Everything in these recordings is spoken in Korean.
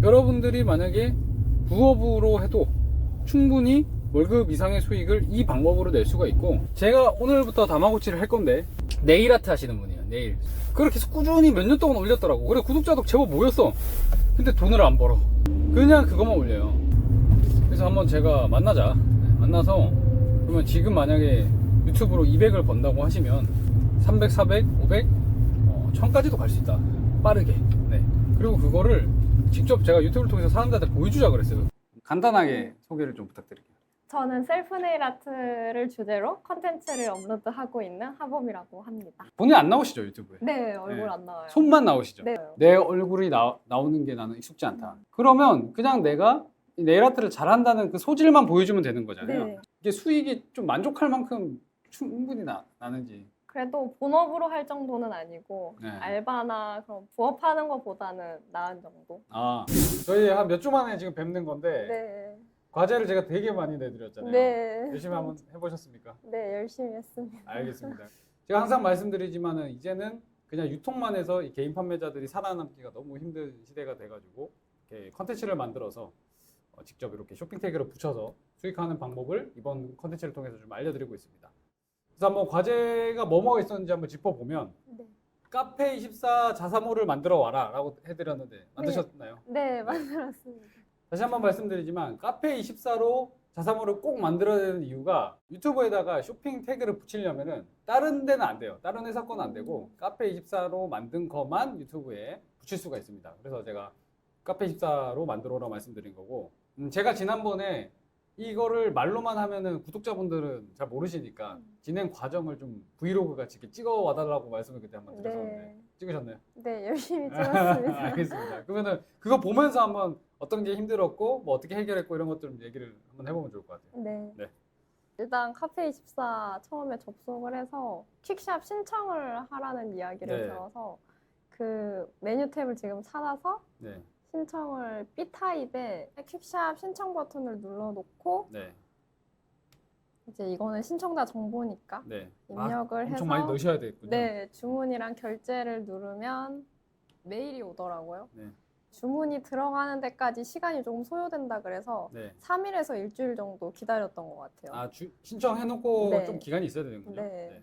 여러분들이 만약에 부업으로 해도 충분히 월급 이상의 수익을 이 방법으로 낼 수가 있고, 제가 오늘부터 다마고치를 할 건데 네일 아트 하시는 분이에요. 네일 그렇게 해서 꾸준히 몇 년 동안 올렸더라고. 그래 구독자도 제법 모였어. 근데 돈을 안 벌어. 그냥 그것만 올려요. 그래서 한번 제가 만나서 그러면 지금 만약에 유튜브로 200을 번다고 하시면 300, 400, 500, 1000까지도 갈 수 있다. 빠르게. 네. 그리고 그거를 직접 제가 유튜브를 통해서 사람들한테 보여주자 그랬어요. 간단하게 소개를 좀 부탁드릴게요. 저는 셀프 네일 아트를 주제로 컨텐츠를 업로드하고 있는 하범이라고 합니다. 본인 안 나오시죠 유튜브에? 네, 얼굴 네. 안 나와요. 손만 나오시죠? 네. 내 얼굴이 나오는 게 나는 익숙지 않다. 그러면 그냥 내가 이 네일 아트를 잘한다는 그 소질만 보여주면 되는 거잖아요. 네. 이게 수익이 좀 만족할 만큼 충분히 나는지. 그래도 본업으로 할 정도는 아니고 네. 알바나 그런 부업하는 것보다는 나은 정도. 아, 저희 한 몇 주 만에 지금 뵙는 건데 네. 과제를 제가 되게 많이 내드렸잖아요. 네. 열심히 한번 해보셨습니까? 네, 열심히 했습니다. 알겠습니다. 제가 항상 말씀드리지만은 이제는 그냥 유통만 해서 이 개인 판매자들이 살아남기가 너무 힘든 시대가 돼가지고 이렇게 컨텐츠를 만들어서 직접 이렇게 쇼핑 태그를 붙여서 수익하는 방법을 이번 컨텐츠를 통해서 좀 알려드리고 있습니다. 그래서 한번 과제가 뭐가 있었는지 한번 짚어보면 네. 카페24 자사몰을 만들어 와라 라고 해드렸는데 만드셨나요? 네, 만들었습니다. 다시 한번 말씀드리지만 카페24로 자사몰을 꼭 만들어야 되는 이유가 유튜브에다가 쇼핑 태그를 붙이려면은 다른 데는 안 돼요. 다른 회사 거는 안 되고 카페24로 만든 것만 유튜브에 붙일 수가 있습니다. 그래서 제가 카페24로 만들어라 말씀드린 거고, 제가 지난번에 이거를 말로만 하면은 구독자분들은 잘 모르시니까 진행 과정을 좀 브이로그 같이 이렇게 찍어 와달라고 말씀을 그때 한번 드렸었는데 네. 찍으셨나요? 네, 열심히 찍었습니다. 알겠습니다. 그러면은 그거 보면서 한번 어떤 게 힘들었고 뭐 어떻게 해결했고 이런 것들 좀 얘기를 한번 해보면 좋을 것 같아요. 네. 네. 일단 카페24 처음에 접속을 해서 퀵샵 신청을 하라는 이야기를 네. 들어서 그 메뉴 탭을 지금 찾아서 네. 신청을 B타입에 퀵샵 신청 버튼을 눌러놓고 네. 이제 이거는 신청자 정보니까 네. 입력을 엄청 해서 많이 넣으셔야 되겠군요. 네, 주문이랑 결제를 누르면 메일이 오더라고요. 네. 주문이 들어가는 데까지 시간이 조금 소요된다 그래서 네. 3일에서 일주일 정도 기다렸던 것 같아요. 아, 신청해놓고 네. 좀 기간이 있어야 되는군요. 네.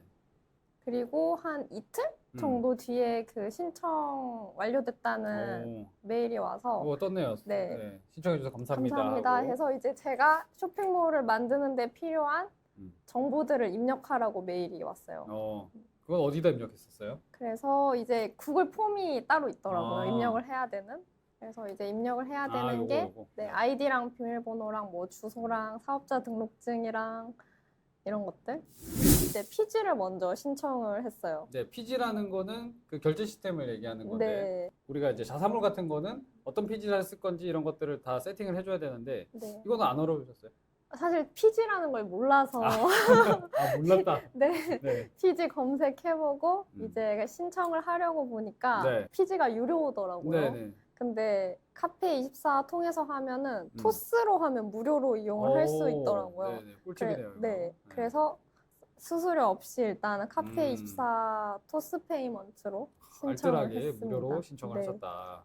그리고 한 이틀 음. 정도 뒤에 그 신청 완료됐다는 오, 메일이 와서 떴네요. 네. 신청해주셔서 감사합니다. 감사합니다 하고. 해서 이제 제가 쇼핑몰을 만드는 데 필요한 음. 정보들을 입력하라고 메일이 왔어요. 그건 어디다 입력했었어요? 그래서 이제 구글 폼이 따로 있더라고요. 아. 입력을 해야 되는. 그래서 이제 입력을 해야 되는 요거, 게 요거. 네, 아이디랑 비밀번호랑 뭐 주소랑 사업자 등록증이랑 이런 것들. 이제 피지를 먼저 신청을 했어요. 네, 피지라는 거는 그 결제 시스템을 얘기하는 건데 네. 우리가 이제 자사몰 같은 거는 어떤 피지를 쓸 건지 이런 것들을 다 세팅을 해줘야 되는데 네. 이거는 안 어려우셨어요? 사실 피지라는 걸 몰라서 아, 몰랐다. 네. 네. 피지 검색해보고 음. 이제 신청을 하려고 보니까 네. 피지가 유료더라고요. 네네. 근데 카페24 통해서 하면은 음. 토스로 하면 무료로 이용을 할 수 있더라고요. 네네. 꿀팁이네요. 이거. 네. 그래서 수수료 없이 일단은 카페24 토스 페이먼트로 신청을 알뜰하게 했습니다. 무료로 신청을 네. 하셨다.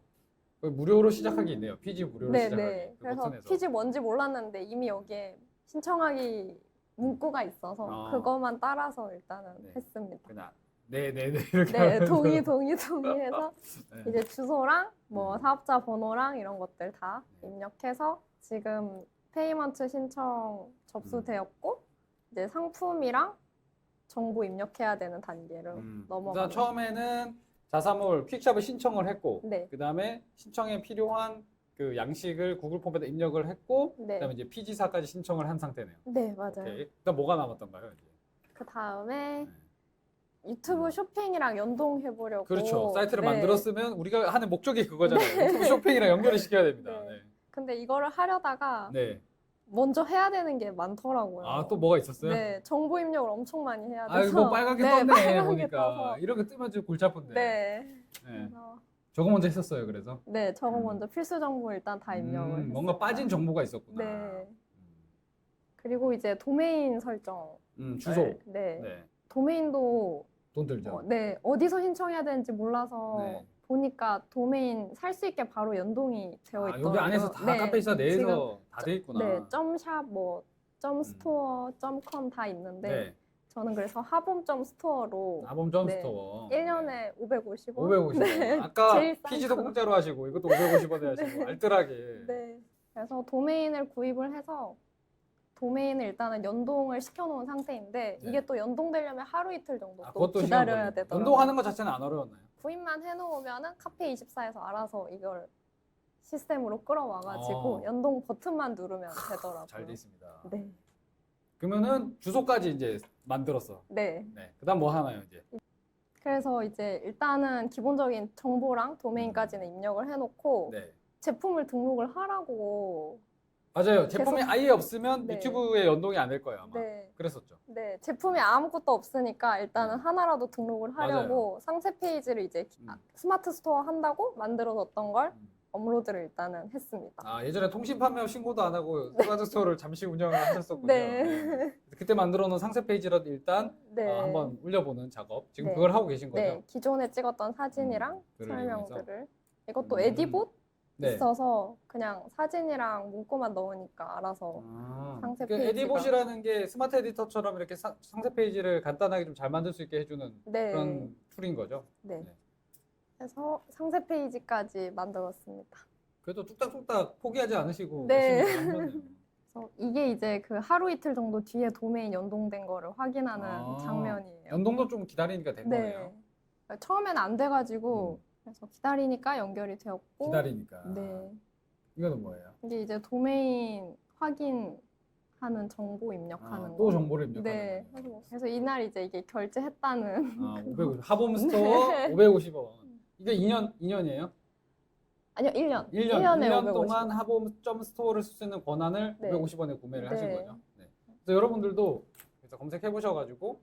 무료로 시작하기 있네요. 피지 무료로 네, 시작하기. 네. 그 그래서 버튼에서. 피지 뭔지 몰랐는데 이미 여기에 신청하기 문구가 있어서 아. 그것만 따라서 일단은 네. 했습니다. 그냥 네네네 이렇게 네, 하면서. 동의해서 네. 이제 주소랑 뭐 사업자 번호랑 이런 것들 다 네. 입력해서 지금 페이먼트 신청 접수되었고 이제 상품이랑 정보 입력해야 되는 단계를 일단 넘어가는. 처음에는 자사몰 퀵샵을 신청을 했고 네. 그 다음에 신청에 필요한 그 양식을 구글 폼에다 입력을 했고 네. 그다음에 이제 피지사까지 신청을 한 상태네요. 네, 맞아요. 오케이. 그다음 뭐가 남았던가요? 이제? 그 다음에 네. 유튜브 쇼핑이랑 연동해 보려고. 그렇죠. 사이트를 네. 만들었으면 우리가 하는 목적이 그거잖아요. 유튜브 쇼핑이랑 연결을 시켜야 됩니다. 네. 근데 이거를 하려다가 네. 먼저 해야 되는 게 많더라고요. 아, 또 뭐가 있었어요? 네, 정보 입력을 엄청 많이 해야 아, 돼서. 이거 빨갛게 네, 떴네 빨갛게 보니까. 떠서. 이런 거 뜨면 좀 골치 아픈데. 네. 네. 그래서 저거 먼저 했었어요. 그래서. 네, 저거 먼저 필수 정보 일단 다 입력을 했어요. 뭔가 빠진 정보가 있었구나. 네. 그리고 이제 도메인 설정. 주소. 네. 네. 도메인도 돈 들죠. 네, 어디서 신청해야 되는지 몰라서 네. 보니까 도메인 살 수 있게 바로 연동이 되어 아, 있더라고요. 여기 안에서 다 네, 카페이사 내에서 지금 다 돼 있구나. 네, 점샵, 뭐, 점스토어, 점컴 다 있는데 네. 저는 그래서 하봄점스토어로 나범점 네, 스토어. 1년에 550원. 550원. 네, 아까 제일 싼 피지도 거. 공짜로 하시고 이것도 550원에 하시고 알뜰하게. 네. 그래서 도메인을 구입을 해서 도메인을 일단은 연동을 시켜놓은 상태인데 네. 이게 또 연동되려면 하루 이틀 정도 아, 또 그것도 기다려야 시간 걸려요. 되더라고요. 운동하는 것 자체는 안 어려웠나요? 구입만 해놓으면은 카페24에서 알아서 이걸 시스템으로 끌어와가지고 어. 연동 버튼만 누르면 되더라고요. 잘 돼 있습니다. 네. 그러면은 주소까지 이제 만들었어. 네. 네. 그다음 뭐 하나요 이제? 그래서 이제 일단은 기본적인 정보랑 도메인까지는 입력을 해놓고 네. 제품을 등록을 하라고. 맞아요. 제품이 계속- 아예 없으면 네. 유튜브에 연동이 안 될 거예요 아마. 네. 그랬었죠. 네, 제품이 아무것도 없으니까 일단은 네. 하나라도 등록을 하려고 상세 페이지를 이제 음. 스마트 스토어 한다고 만들어뒀던 걸 음. 업로드를 일단은 했습니다. 아 예전에 통신 판매 신고도 안 하고 스마트 스토어를 잠시 운영을 하셨었군요. 네. 네. 그때 만들어놓은 상세 페이지라도 일단 네. 한번 올려보는 작업. 지금 네. 그걸 하고 계신 거죠? 네, 기존에 찍었던 사진이랑 글을 설명들을 이것도 음. 에디봇 네. 있어서 그냥 사진이랑 문구만 넣으니까 알아서 아, 상세 그 페이지가- 에디봇이라는 게 스마트 에디터처럼 이렇게 상세 페이지를 간단하게 좀 잘 만들 수 있게 해주는 네, 그런 툴인 거죠. 네. 네. 그래서 상세 페이지까지 만들었습니다. 그래도 뚝딱뚝딱 포기하지 않으시고 네. 열심히 하셨네요. 그래서 이게 이제 그 하루 이틀 정도 뒤에 도메인 연동된 거를 확인하는 아, 장면이에요. 연동도 좀 기다리니까 된 거네요. 처음엔 안 돼가지고 그래서 기다리니까 연결이 되었고. 기다리니까. 네. 이거는 뭐예요? 이게 이제 도메인 확인하는 정보 입력하는 거. 또 정보를 입력하는 네. 거네요. 그래서 이날 이제 이게 결제했다는. 아, 550. 하봄 스토어 네. 550원. 이게 2년이에요? 아니요, 1년. 1년, 1년에 1년 550원. 동안 하봄점 스토어를 쓸 수 있는 권한을 네. 550원에 구매를 하신 네. 거죠. 네. 그래서 여러분들도 그래서 검색해 보셔가지고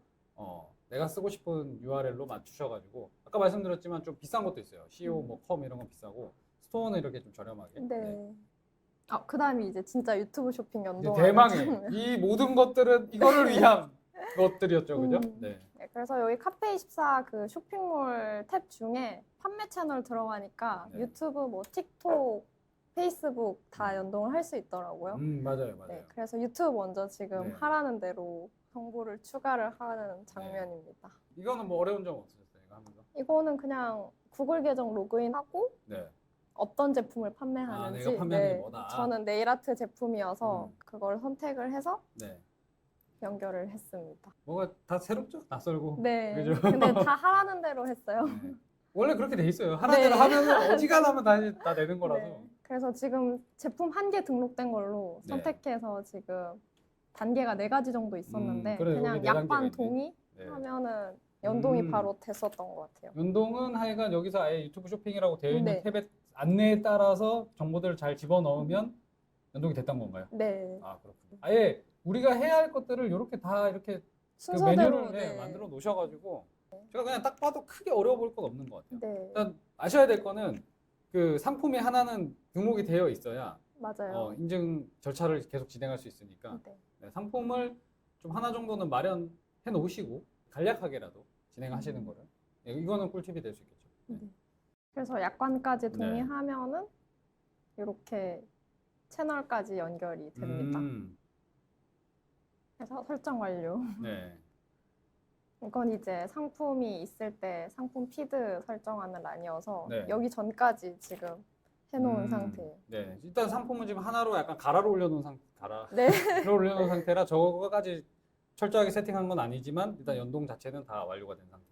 내가 쓰고 싶은 URL로 맞추셔가지고 아까 말씀드렸지만 좀 비싼 것도 있어요. CO 뭐.com 이런 건 비싸고 스토어는 이렇게 좀 저렴하게. 네. 아, 그 다음에 이제 진짜 유튜브 쇼핑 이제 연동. 대망의 이 모든 것들은 이거를 위한 것들이었죠, 그죠? 네. 네, 그래서 여기 카페24 그 쇼핑몰 탭 중에 판매 채널 들어가니까 네. 유튜브, 뭐 틱톡, 페이스북 다 연동을 할 수 있더라고요. 맞아요, 맞아요. 네, 그래서 유튜브 먼저 지금 네. 하라는 대로 정보를 추가를 하는 장면입니다. 이거는 뭐 어려운 점 없으셨어요, 이거 하면서? 이거는 그냥 구글 계정 로그인하고 네. 어떤 제품을 판매하는지. 내가 판매하는 게 뭐다. 저는 네일아트 제품이어서 그걸 선택을 해서 네. 연결을 했습니다. 뭐가 다 새롭죠? 낯설고. 네. 그죠? 근데 다 하라는 대로 했어요. 네. 원래 그렇게 돼 있어요. 하나 대로 네. 하면 어지간하면 다 되는 거라서. 네. 그래서 지금 제품 한 개 등록된 걸로 네. 선택해서 지금 단계가 4가지 정도 있었는데 그래요. 그냥 여기 네 단계가 약관 있네. 동의 네. 하면은 연동이 음. 바로 됐었던 것 같아요. 연동은 하여간 여기서 아예 유튜브 쇼핑이라고 되어 있는 네. 탭의 안내에 따라서 정보들을 잘 집어넣으면 연동이 됐던 건가요? 네. 아, 그렇군요. 아예 우리가 해야 할 것들을 이렇게 다 이렇게 그 순서대로 메뉴를 네. 만들어 놓으셔가지고 제가 그냥 딱 봐도 크게 어려워 보일 건 없는 것 같아요. 네. 일단 아셔야 될 거는 그 상품이 하나는 등록이 되어 있어야 맞아요. 인증 절차를 계속 진행할 수 있으니까 네. 네, 상품을 좀 하나 정도는 마련해 놓으시고 간략하게라도 진행하시는 거를 네, 이거는 꿀팁이 될 수 있겠죠. 네. 그래서 약관까지 네. 동의하면은 이렇게 채널까지 연결이 됩니다. 그래서 설정 완료. 네. 이건 이제 상품이 있을 때 상품 피드 설정하는 란이어서 네. 여기 전까지 지금 해놓은 상태예요. 네. 일단 상품은 지금 하나로 약간 가라로 올려놓은 네. 가라로 올려놓은 상태라 저거까지 철저하게 세팅한 건 아니지만 일단 연동 자체는 다 완료가 된 상태.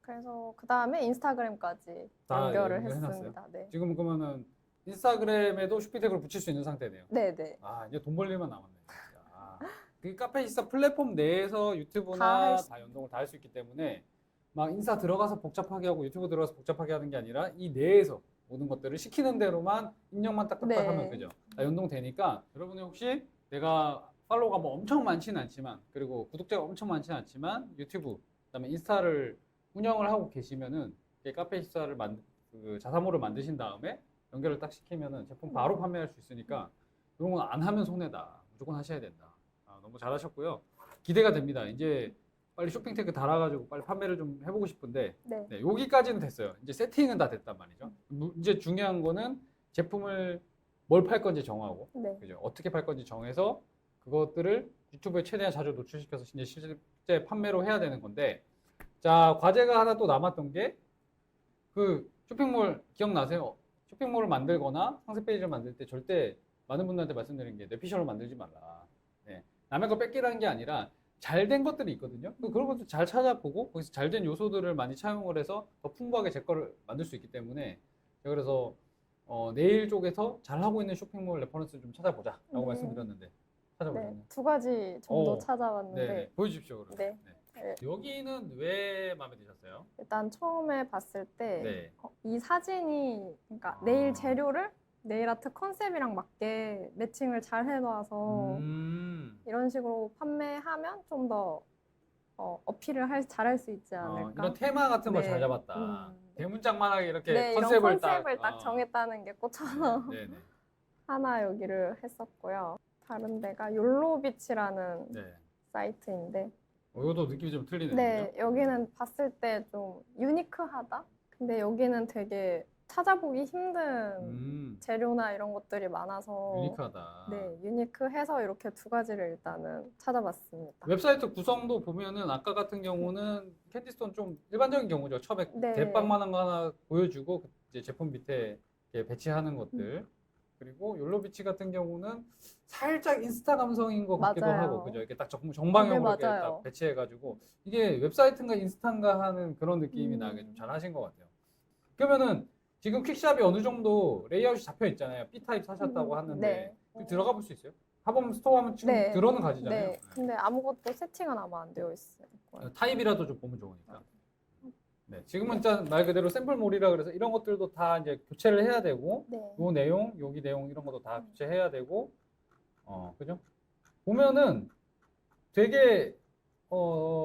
그래서 그 다음에 인스타그램까지 다 연결을 연결해놨어요? 했습니다. 네. 지금 그러면은 인스타그램에도 슈피텍을 붙일 수 있는 상태네요. 네. 아, 이제 돈 벌 일만 남았네. 진짜. 아, 그 카페24 플랫폼 내에서 다 유튜브나 할 수- 다 연동을 다 할 수 있기 때문에 막 인스타 들어가서 복잡하게 하고 유튜브 들어가서 복잡하게 하는 게 아니라 이 내에서 모든 것들을 시키는 대로만 입력만 딱딱딱 네. 하면 그죠? 다 연동되니까 여러분이 혹시 내가 팔로워가 뭐 엄청 많지는 않지만 그리고 구독자가 엄청 많지는 않지만 유튜브 그다음에 인스타를 운영을 하고 계시면은 카페24를 그 자사모를 만드신 다음에 연결을 딱 시키면은 제품 바로 판매할 수 있으니까 이런 건 안 하면 손해다. 무조건 하셔야 된다. 아, 너무 잘하셨고요. 기대가 됩니다. 이제 빨리 쇼핑 태그 달아가지고 빨리 판매를 좀 해보고 싶은데 네. 네, 여기까지는 됐어요. 이제 세팅은 다 됐단 말이죠. 이제 중요한 거는 제품을 뭘 팔 건지 정하고 네. 그죠? 어떻게 팔 건지 정해서 그것들을 유튜브에 최대한 자주 노출시켜서 이제 실제 판매로 해야 되는 건데 자 과제가 하나 또 남았던 게 그 쇼핑몰 기억나세요? 쇼핑몰을 만들거나 상세 페이지를 만들 때 절대 많은 분들한테 말씀드린 게 뇌피셜로 만들지 말라. 네. 남의 거 뺏기라는 게 아니라 잘 된 것들이 있거든요. 그런 것도 잘 찾아보고 거기서 잘 된 요소들을 많이 차용을 해서 더 풍부하게 제 거를 만들 수 있기 때문에 제가 그래서 네일 쪽에서 잘 하고 있는 쇼핑몰 레퍼런스 좀 찾아보자라고 네. 말씀드렸는데 찾아보셨나요? 네. 2가지 정도 어, 찾아봤는데 네, 보여주십시오. 그러면. 네. 네. 네. 여기는 왜 마음에 드셨어요? 일단 처음에 봤을 때 네. 이 사진이 그러니까 아. 네일 재료를 네일 아트 컨셉이랑 맞게 매칭을 잘 해놔서 이런 식으로 판매하면 좀 더 어필을 잘할 수 있지 않을까. 이런 테마 같은 걸 네. 잘 잡았다. 음. 대문짝만하게 이렇게 네, 컨셉을 이런 컨셉을 딱 어. 정했다는 게 꽂혀서 네, 네, 하나 여기를 했었고요. 다른 데가 욜로비치라는 네. 사이트인데 이것도 느낌이 좀 틀리네요. 네, 그죠? 여기는 봤을 때 좀 유니크하다? 근데 여기는 되게 찾아보기 힘든 재료나 이런 것들이 많아서 유니크하다. 네, 유니크해서 이렇게 2가지를 일단은 찾아봤습니다. 웹사이트 구성도 보면은 아까 같은 경우는 캔디스톤 좀 일반적인 경우죠. 처음에 네. 대빵만한 거 하나 보여주고 이제 제품 밑에 이렇게 배치하는 것들. 그리고 욜로비치 같은 경우는 살짝 인스타 감성인 것 같기도 맞아요. 하고 그죠? 이렇게 딱 정방향으로 네, 이렇게 맞아요. 딱 배치해가지고 이게 웹사이트인가 인스타인가 하는 그런 느낌이 음. 나게 좀 잘하신 것 같아요. 그러면은 지금 퀵샵이 어느 정도 레이아웃이 잡혀 있잖아요. B타입 사셨다고 하는데 네. 들어가 볼 수 있어요? 하범 스토어 하면 지금 네. 들어는 가지잖아요. 네, 근데 아무것도 세팅은 아마 안 되어 있을 거예요. 타입이라도 좀 보면 좋으니까. 네, 지금은 일단 말 그대로 샘플몰이라 그래서 이런 것들도 다 이제 교체를 해야 되고, 네. 요 내용, 여기 내용 이런 것도 다 교체해야 되고, 그죠? 보면은 되게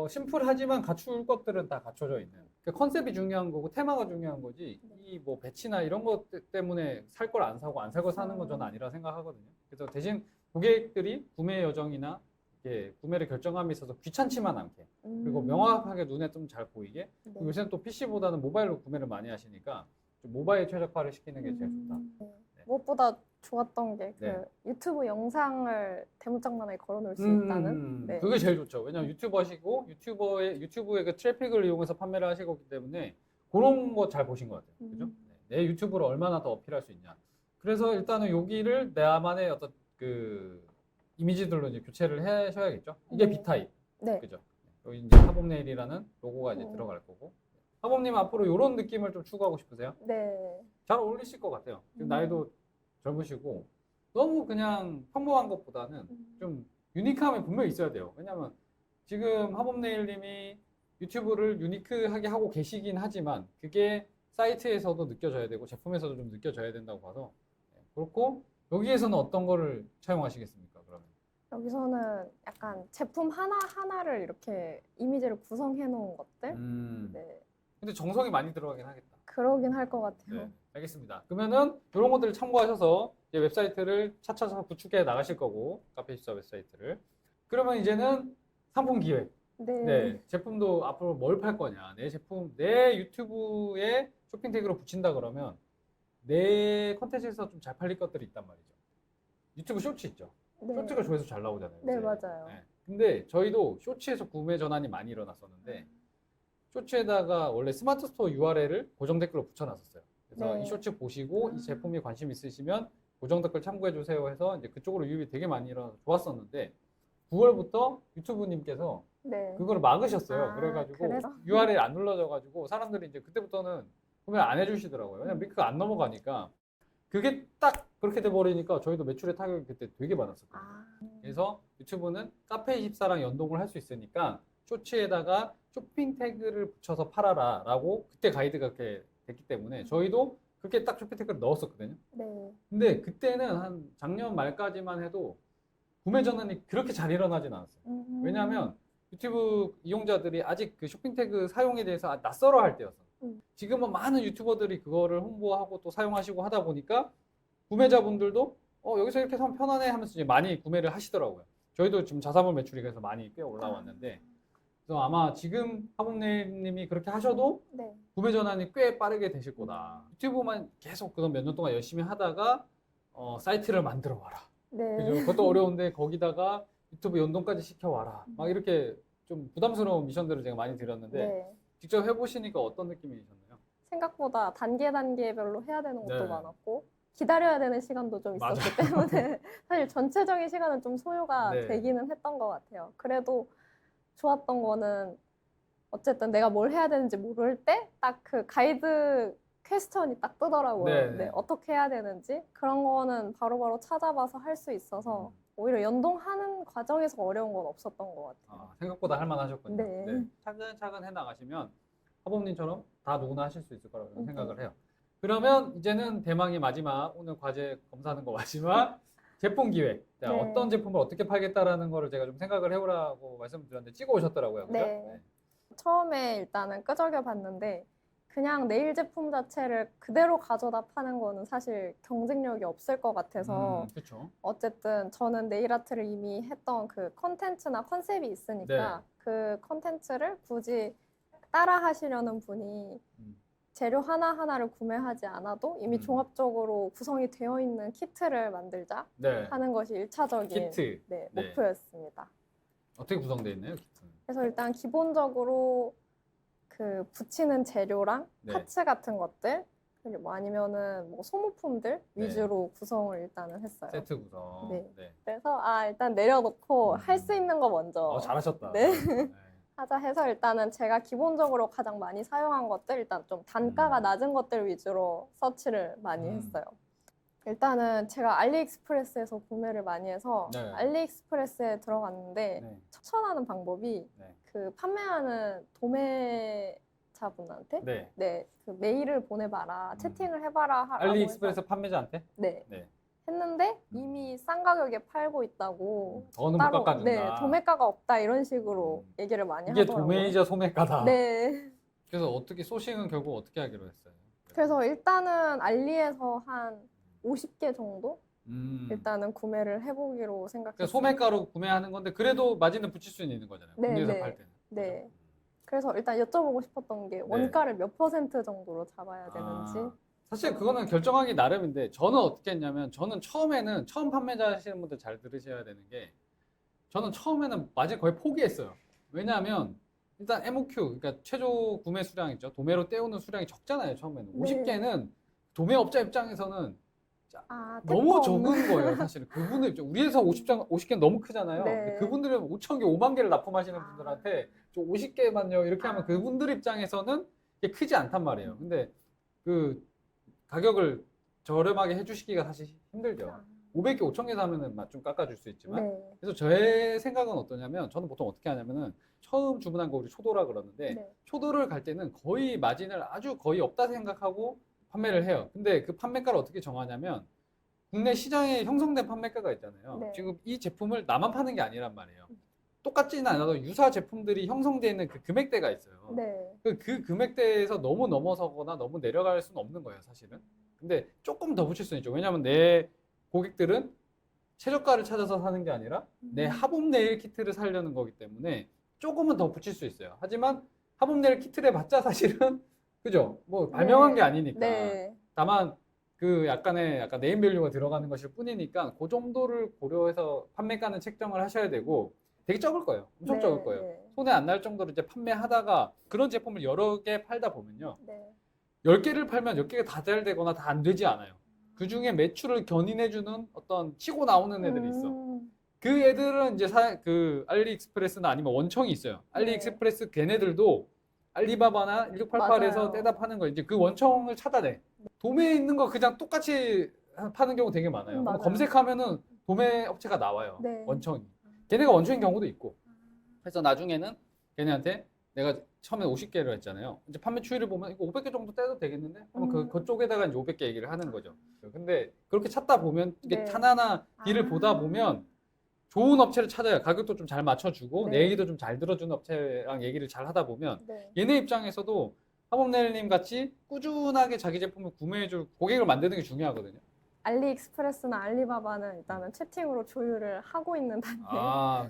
심플하지만 갖출 것들은 다 갖춰져 있는. 그러니까 컨셉이 중요한 거고 테마가 중요한 거지. 이 뭐 배치나 이런 것 때문에 살 걸 안 사고 안 살 걸 사는 건 저는 아니라 생각하거든요. 그래서 대신 고객들이 구매 여정이나 이렇게 구매를 결정함에 있어서 귀찮지만 않게 그리고 명확하게 눈에 좀 잘 보이게 네. 그리고 요새는 또 PC보다는 모바일로 구매를 많이 하시니까 좀 모바일 최적화를 시키는 게 제일 좋다. 네. 무엇보다 좋았던 게 그 네. 유튜브 영상을 대문짝만하게 걸어놓을 수 있다는. 네. 그게 제일 좋죠. 왜냐면 유튜버시고 유튜브의 그 트래픽을 이용해서 판매를 하시고 있기 때문에 그런 거 잘 보신 것 같아요. 그죠? 네. 내 유튜브를 얼마나 더 어필할 수 있냐. 그래서 일단은 여기를 나만의 어떤 그 이미지들로 이제 교체를 하셔야겠죠. 이게 네. B타입. 네. 그죠? 여기 이제 하범네일이라는 로고가 이제 네. 들어갈 거고. 하범님 앞으로 이런 느낌을 좀 추구하고 싶으세요? 네. 잘 어울리실 것 같아요. 지금 나이도 젊으시고 너무 그냥 평범한 것보다는 좀 유니크함이 분명히 있어야 돼요. 왜냐면 지금 하범네일님이 유튜브를 유니크하게 하고 계시긴 하지만 그게 사이트에서도 느껴져야 되고 제품에서도 좀 느껴져야 된다고 봐서 그렇고 여기에서는 어떤 거를 차용하시겠습니까? 그러면 여기서는 약간 제품 하나하나를 이렇게 이미지를 구성해 놓은 것들? 네. 근데 정성이 많이 들어가긴 하겠다. 그러긴 할 것 같아요. 네, 알겠습니다. 그러면은 이런 것들을 참고하셔서 이제 웹사이트를 차차차 구축해 나가실 거고 카페24 웹사이트를 그러면 이제는 상품 기획. 네. 네, 제품도 앞으로 뭘 팔 거냐. 내 제품, 내 유튜브에 쇼핑 태그로 붙인다 그러면 내 컨텐츠에서 좀 잘 팔릴 것들이 있단 말이죠. 유튜브 쇼츠 있죠. 네. 쇼츠가 조회수 잘 나오잖아요. 네, 요새. 맞아요. 네. 근데 저희도 쇼츠에서 구매 전환이 많이 일어났었는데 쇼츠에다가 원래 스마트 스토어 URL을 고정 댓글로 붙여놨었어요. 그래서 네. 이 쇼츠 보시고 이 제품에 관심 있으시면 고정 댓글 참고해 주세요 해서 이제 그쪽으로 유입이 되게 많이 일어나서 좋았었는데 9월부터 유튜브님께서 네. 그거를 막으셨어요. 아, 그래가지고 그래서? URL 안 눌러져가지고 사람들이 이제 그때부터는 구매 안 해주시더라고요. 그냥 링크가 안 넘어가니까 그게 딱 그렇게 돼버리니까 저희도 매출의 타격이 그때 되게 많았었거든요. 아. 그래서 유튜브는 카페24랑 연동을 할 수 있으니까 쇼츠에다가 쇼핑 태그를 붙여서 팔아라 라고 그때 가이드가 그렇게 됐기 때문에 저희도 그렇게 딱 쇼핑 태그를 넣었었거든요. 네. 근데 그때는 한 작년 말까지만 해도 구매 전환이 그렇게 잘 일어나진 않았어요. 왜냐하면 유튜브 이용자들이 아직 그 쇼핑 태그 사용에 대해서 낯설어 할 때였어. 지금은 많은 유튜버들이 그거를 홍보하고 또 사용하시고 하다 보니까 구매자분들도 여기서 이렇게 사면 편하네 하면서 이제 많이 구매를 하시더라고요. 저희도 지금 자사몰 매출이 그래서 많이 꽤 올라왔는데 그래서 아마 지금 하복님이 그렇게 하셔도 네. 구매 전환이 꽤 빠르게 되실 거다. 유튜브만 계속 그런 몇 년 동안 열심히 하다가 사이트를 만들어 와라. 네. 그죠? 그것도 어려운데 거기다가 유튜브 연동까지 시켜와라. 막 이렇게 좀 부담스러운 미션들을 제가 많이 드렸는데 네. 직접 해보시니까 어떤 느낌이셨나요? 생각보다 단계별로 해야 되는 것도 네. 많았고 기다려야 되는 시간도 좀 있었기 때문에 사실 전체적인 시간은 좀 소요가 네. 되기는 했던 것 같아요. 그래도 좋았던 거는 어쨌든 내가 뭘 해야 되는지 모를 때 딱 그 가이드 퀘스천이 딱 뜨더라고요. 네. 네, 어떻게 해야 되는지 그런 거는 바로바로 찾아봐서 할 수 있어서 오히려 연동하는 과정에서 어려운 건 없었던 것 같아요. 생각보다 할만하셨군요. 네. 차근차근 해나가시면 하복님처럼 다 누구나 하실 수 있을 거라고 생각을 네. 해요. 그러면 이제는 대망의 마지막, 오늘 과제 검사하는 거 마지막 제품 기획. 자, 네. 어떤 제품을 어떻게 팔겠다라는 거를 제가 좀 생각을 해오라고 말씀드렸는데 찍어 오셨더라고요. 그죠? 네. 처음에 일단은 끄적여 봤는데 그냥 네일 제품 자체를 그대로 가져다 파는 거는 사실 경쟁력이 없을 것 같아서 그렇죠. 어쨌든 저는 네일 아트를 이미 했던 그 컨텐츠나 컨셉이 있으니까 네. 그 컨텐츠를 굳이 따라 하시려는 분이 재료 하나하나를 구매하지 않아도 이미 종합적으로 구성이 되어 있는 키트를 만들자 네. 하는 것이 1차적인 키트. 네, 네. 목표였습니다. 어떻게 구성되어 있나요, 키트는? 그래서 일단 기본적으로 그 붙이는 재료랑 네. 파츠 같은 것들 그리고 뭐 아니면은 뭐 소모품들 네. 위주로 구성을 일단은 했어요. 세트 구성. 네. 그래서 일단 내려놓고 음. 할 수 있는 거 먼저 잘하셨다. 네. 네. 하자 해서 일단은 제가 기본적으로 가장 많이 사용한 것들 일단 좀 단가가 낮은 것들 위주로 서치를 많이 했어요. 일단은 제가 알리익스프레스에서 구매를 많이 해서 네. 알리익스프레스에 들어갔는데 네. 추천하는 방법이 네. 그 판매하는 도매자분한테 네. 그 메일을 보내봐라 채팅을 해봐라 하라고 알리익스프레스 판매자한테? 네. 네. 했는데 이미 싼 가격에 팔고 있다고 더는 못 깎아준다. 네, 도매가가 없다 이런 식으로 얘기를 많이 이게 하더라고요. 도매이자 소매가다. 네. 그래서 어떻게 소싱은 결국 어떻게 하기로 했어요? 그래서 일단은 알리에서 한 50개 정도 음. 일단은 구매를 해보기로 생각했어요. 그러니까 소매가로 구매하는 건데 그래도 마진은 붙일 수 있는 거잖아요. 네, 국내에서 네. 팔 때는. 네. 그래서 일단 여쭤보고 싶었던 게 원가를 몇 퍼센트 정도로 잡아야 되는지. 사실 그거는 결정하기 나름인데 저는 어떻게 했냐면 저는 처음에는 처음 판매자 하시는 분들 잘 들으셔야 되는 게 저는 처음에는 마진 거의 포기했어요. 왜냐하면 일단 MOQ 그러니까 최저 구매 수량 있죠. 도매로 떼우는 수량이 적잖아요. 처음에는. 네. 50개는 도매업자 입장에서는 너무 택도 적은 없는. 거예요. 사실은 그분들 입장 우리 회사 50개는 너무 크잖아요. 네. 근데 그분들은 5,000개, 5만 개를 납품하시는 분들한테 저 50개만요 이렇게 하면 그분들 입장에서는 이게 크지 않단 말이에요. 근데 그 가격을 저렴하게 해주시기가 사실 힘들죠. 500개, 5,000개 사면은 좀 깎아줄 수 있지만. 네. 그래서 제 생각은 어떠냐면 저는 보통 어떻게 하냐면은 처음 주문한 거 우리 초도라 그러는데 네. 초도를 갈 때는 거의 마진을 아주 거의 없다 생각하고 판매를 해요. 근데 그 판매가를 어떻게 정하냐면 국내 시장에 형성된 판매가가 있잖아요. 네. 지금 이 제품을 나만 파는 게 아니란 말이에요. 똑같지는 않아도 유사 제품들이 형성되어 있는 그 금액대가 있어요. 네. 그 금액대에서 너무 넘어서거나 너무 내려갈 수는 없는 거예요, 사실은. 근데 조금 더 붙일 수는 있죠. 왜냐하면 내 고객들은 최저가를 찾아서 사는 게 아니라 내 하복 네일 키트를 사려는 거기 때문에 조금은 더 붙일 수 있어요. 하지만 하복 네일 키트를 해봤자 사실은 그죠? 뭐 발명한 게 아니니까. 네. 다만 그 약간의 약간 네임밸류가 들어가는 것일 뿐이니까 그 정도를 고려해서 판매가는 책정을 하셔야 되고 되게 적을 거예요. 엄청 네. 적을 거예요. 네. 손에 안 날 정도로 이제 판매하다가 그런 제품을 여러 개 팔다 보면요. 네. 10개를 팔면 10개가 다 잘 되거나 다 안 되지 않아요. 그 중에 매출을 견인해주는 어떤 치고 나오는 애들이 있어. 그 애들은 이제 그 알리익스프레스나 아니면 원청이 있어요. 알리익스프레스 걔네들도 알리바바나 1688에서 맞아요. 떼다 파는 거 이제 그 원청을 찾아내. 도매에 있는 거 그냥 똑같이 파는 경우 되게 많아요. 그럼 맞아요. 검색하면은 도매 업체가 나와요. 네. 원청이. 걔네가 원청인 경우도 있고. 그래서 나중에는 걔네한테 내가 처음에 50개를 했잖아요. 이제 판매 추이를 보면 이거 500개 정도 떼도 되겠는데? 그러면 그쪽에다가 이제 500개 얘기를 하는 거죠. 근데 그렇게 찾다 보면 이게 네. 하나하나 딜을 보다 보면 좋은 업체를 찾아요. 가격도 좀 잘 맞춰주고 네. 내 얘기도 좀 잘 들어주는 업체랑 얘기를 잘 하다 보면 네. 얘네 입장에서도 하복네일님 같이 꾸준하게 자기 제품을 구매해줄 고객을 만드는 게 중요하거든요. 알리익스프레스나 알리바바는 일단은 채팅으로 조율을 하고 있는 단계.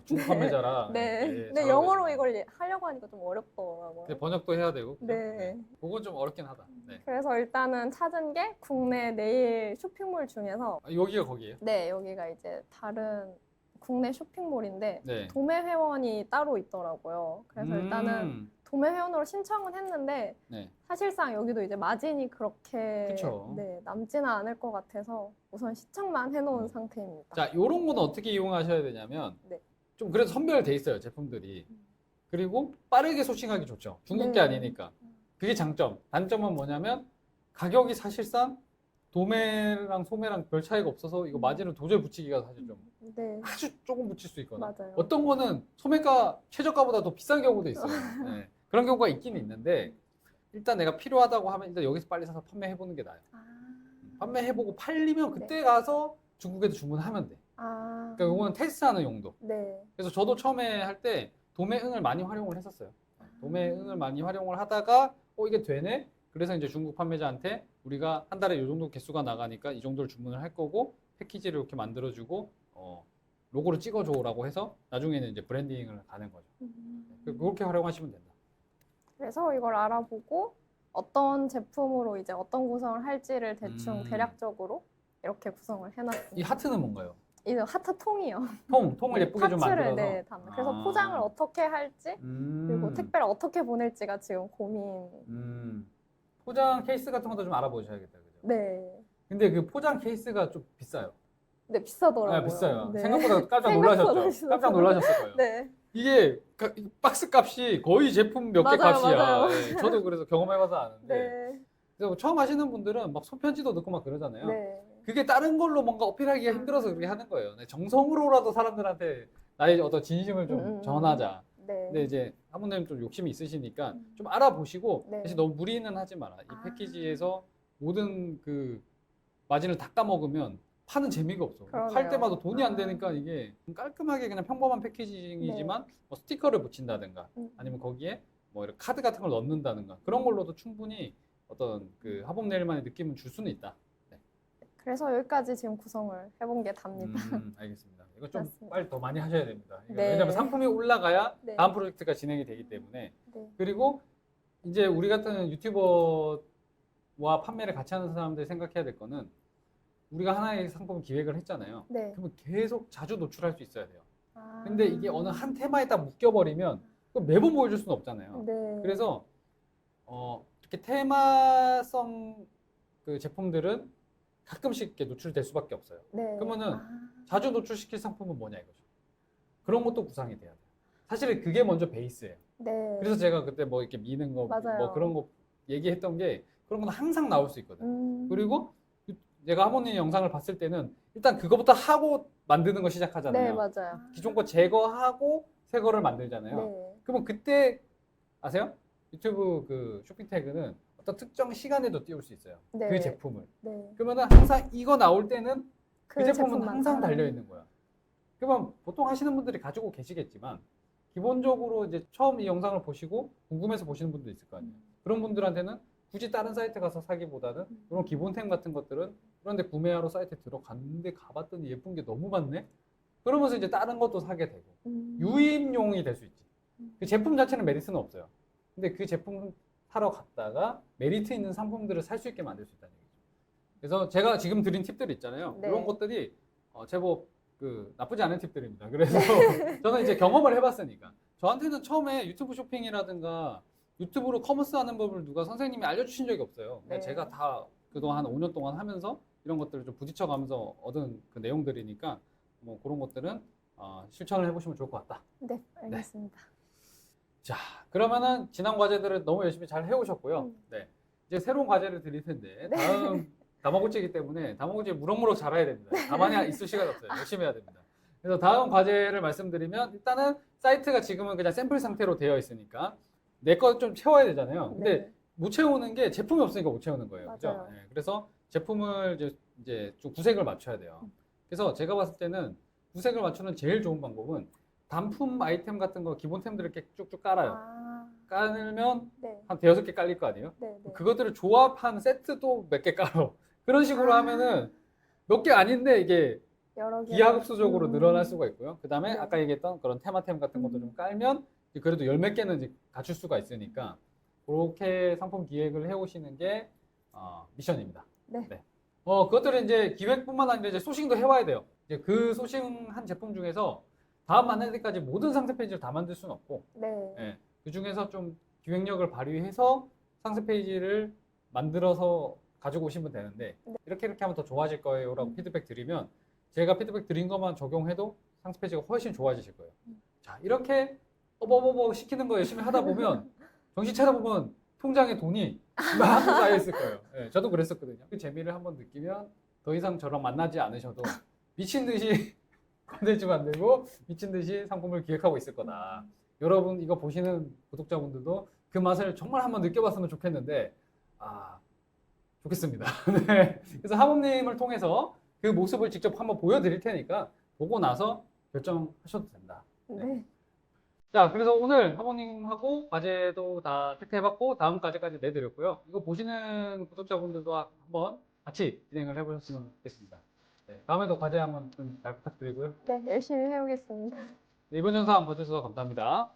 중국 판매자라. 네. 예, 근데 잘 영어로 알고 이걸 하려고 하니까 좀 어렵더라고요. 근데 번역도 해야 되고. 그죠? 네. 그건 좀 어렵긴 하다. 네. 그래서 일단은 찾은 게 국내 네일 쇼핑몰 중에서 여기가 거기예요? 네, 여기가 이제 다른 국내 쇼핑몰인데 네. 도매 회원이 따로 있더라고요. 그래서 일단은 도매 회원으로 신청은 했는데 네. 사실상 여기도 이제 마진이 그렇게 그쵸. 네, 남지는 않을 것 같아서 우선 시청만 해놓은 상태입니다. 자, 요런 거는 어떻게 이용하셔야 되냐면 네. 좀 그래도 선별돼 있어요, 제품들이. 그리고 빠르게 소싱하기 좋죠. 중국 게 네. 아니니까. 그게 장점. 단점은 뭐냐면 가격이 사실상 도매랑 소매랑 별 차이가 없어서 이거 마진을 도저히 붙이기가 사실 좀 네, 아주 조금 붙일 수 있거나 맞아요. 어떤 거는 소매가 최저가보다 더 비싼 경우도 있어요. 네. 그런 경우가 있긴 있는데 일단 내가 필요하다고 하면 일단 여기서 빨리 사서 판매해보는 게 나아요. 판매해보고 팔리면 그때 네. 가서 중국에도 주문하면 돼. 그러니까 이거는 테스트하는 용도. 네. 그래서 저도 처음에 할 때 도매응을 많이 활용을 했었어요. 도매응을 많이 활용을 하다가 이게 되네? 그래서 이제 중국 판매자한테 우리가 한 달에 이 정도 개수가 나가니까 이 정도를 주문을 할 거고 패키지를 이렇게 만들어주고 로고를 찍어줘라고 해서 나중에는 이제 브랜딩을 가는 거죠. 그렇게 활용하시면 된다. 그래서 이걸 알아보고 어떤 제품으로 이제 어떤 구성을 할지를 대충 대략적으로 이렇게 구성을 해놨습니다. 이 하트는 뭔가요? 이 하트 통이요. 통을 예쁘게 좀 파츠를 만들어서. 네, 담는. 그래서 포장을 어떻게 할지 그리고 택배를 어떻게 보낼지가 지금 고민. 포장 케이스 같은 것도 좀 알아보셔야겠다. 그죠? 네. 근데 그 포장 케이스가 좀 비싸요. 네, 비싸더라고요. 비싸요. 네. 생각보다 깜짝 생각보다 놀라셨죠? 비싸서. 깜짝 놀라셨을 거예요. 네. 이게 박스 값이 거의 제품 몇 개 맞아요, 값이야. 맞아요. 네, 저도 그래서 경험해봐서 아는데. 네. 그래서 처음 하시는 분들은 막 손편지도 넣고 막 그러잖아요. 네. 그게 다른 걸로 뭔가 어필하기가 힘들어서 그렇게 하는 거예요. 네, 정성으로라도 사람들한테 나의 어떤 진심을 좀 전하자. 네. 근데 이제 사모님 좀 욕심이 있으시니까 좀 알아보시고 네. 사실 너무 무리는 하지 마라. 이 패키지에서 모든 그 마진을 다 까먹으면 파는 재미가 없어. 그러네요. 팔 때마다 돈이 안 되니까 이게 깔끔하게 그냥 평범한 패키징이지만 뭐 스티커를 붙인다든가 아니면 거기에 뭐 이런 카드 같은 걸 넣는다든가 그런 걸로도 충분히 어떤 그 하복 네일만의 느낌을 줄 수는 있다. 네. 그래서 여기까지 지금 구성을 해본 게 답니다. 알겠습니다. 이거 좀 맞습니다. 빨리 더 많이 하셔야 됩니다. 이거 네. 왜냐하면 상품이 올라가야 네. 다음 프로젝트가 진행이 되기 때문에. 네. 그리고 이제 우리 같은 유튜버와 판매를 같이 하는 사람들이 생각해야 될 거는 우리가 하나의 상품 기획을 했잖아요. 네. 그러면 계속 자주 노출할 수 있어야 돼요. 아. 근데 이게 어느 한 테마에 딱 묶여버리면 그거 매번 보여줄 수는 없잖아요. 네. 그래서 이렇게 테마성 그 제품들은 가끔씩 이렇게 노출될 수밖에 없어요. 네. 그러면은 자주 노출시킬 상품은 뭐냐 이거죠. 그런 것도 구상이 돼야 돼요. 사실은 그게 먼저 베이스예요. 네. 그래서 제가 그때 뭐 이렇게 미는 거, 맞아요. 뭐 그런 거 얘기했던 게 그런 건 항상 나올 수 있거든. 그리고 내가 하모님 영상을 봤을 때는 일단 그거부터 하고 만드는 거 시작하잖아요. 네, 맞아요. 기존 거 제거하고 새 거를 만들잖아요. 네. 그러면 그때 아세요? 유튜브 그 쇼핑 태그는 어떤 특정 시간에도 띄울 수 있어요. 네. 그 제품을. 네. 그러면은 항상 이거 나올 때는 그 제품은 제품만 항상 다. 달려 있는 거야. 그러면 보통 하시는 분들이 가지고 계시겠지만 기본적으로 이제 처음 이 영상을 보시고 궁금해서 보시는 분도 있을 거 아니에요. 그런 분들한테는 굳이 다른 사이트 가서 사기보다는 이런 기본템 같은 것들은 그런데 구매하러 사이트에 들어갔는데 가봤더니 예쁜 게 너무 많네? 그러면서 이제 다른 것도 사게 되고 유입용이 될 수 있지. 그 제품 자체는 메리트는 없어요. 근데 그 제품 사러 갔다가 메리트 있는 상품들을 살 수 있게 만들 수 있다는 얘기죠. 그래서 제가 지금 드린 팁들 있잖아요. 네. 이런 것들이 제법 그 나쁘지 않은 팁들입니다. 그래서 저는 이제 경험을 해봤으니까 저한테는 처음에 유튜브 쇼핑이라든가 유튜브로 커머스 하는 법을 누가 선생님이 알려주신 적이 없어요. 근데 네. 제가 다 그동안 한 5년 동안 하면서 이런 것들을 좀 부딪혀가면서 얻은 그 내용들이니까 뭐 그런 것들은 실천을 해보시면 좋을 것 같다. 네, 알겠습니다. 자, 그러면은 지난 과제들을 너무 열심히 잘 해오셨고요. 네, 이제 새로운 과제를 드릴 텐데 네. 다음 다마고치이기 때문에 다마고치 무럭무럭 자라야 됩니다. 가만히 있을 시간 없어요. 열심히 해야 됩니다. 그래서 다음 과제를 말씀드리면 일단은 사이트가 지금은 그냥 샘플 상태로 되어 있으니까 내 거 좀 채워야 되잖아요. 근데 네. 못 채우는 게 제품이 없으니까 못 채우는 거예요. 그죠? 맞아요. 네, 그래서 제품을 이제 좀 구색을 맞춰야 돼요. 그래서 제가 봤을 때는 구색을 맞추는 제일 좋은 방법은 단품 아이템 같은 거 기본템들을 이렇게 쭉쭉 깔아요. 깔면 네. 한 대여섯 개 깔릴 거 아니에요? 네, 네. 그것들을 조합한 세트도 몇 개 깔어. 그런 식으로 하면은 몇 개 아닌데 이게 여러 개. 기하급수적으로 늘어날 수가 있고요. 그 다음에 네. 아까 얘기했던 그런 테마템 같은 것도 좀 깔면 그래도 열 몇 개는 이제 갖출 수가 있으니까 그렇게 상품 기획을 해오시는 게 미션입니다. 네. 그것들은 이제 기획뿐만 아니라 이제 소싱도 해와야 돼요. 이제 그 소싱한 제품 중에서 다음 만날 때까지 모든 상세 페이지를 다 만들 수는 없고, 네. 예, 그 중에서 좀 기획력을 발휘해서 상세 페이지를 만들어서 가지고 오시면 되는데 네. 이렇게 하면 더 좋아질 거예요라고 피드백 드리면 제가 피드백 드린 것만 적용해도 상세 페이지가 훨씬 좋아지실 거예요. 자, 이렇게 어버버버 시키는 거 열심히 하다 보면 정신 차려보면 통장에 돈이 막 쌓여 있을 거예요. 예, 저도 그랬었거든요. 그 재미를 한번 느끼면 더 이상 저랑 만나지 않으셔도 미친 듯이 콘텐츠 만들고 미친 듯이 상품을 기획하고 있을 거다. 여러분 이거 보시는 구독자분들도 그 맛을 정말 한번 느껴봤으면 좋겠는데 좋겠습니다. 네. 그래서 하모님을 통해서 그 모습을 직접 한번 보여드릴 테니까 보고 나서 결정하셔도 된다. 네. 자, 그래서 오늘 하모님하고 과제도 다 체크해봤고 다음 과제까지 내드렸고요. 이거 보시는 구독자분들도 한번 같이 진행을 해보셨으면 좋겠습니다. 네, 다음에도 과제 한번 좀 잘 부탁드리고요. 네, 열심히 해오겠습니다. 네, 이번 영상 봐주셔서 감사합니다.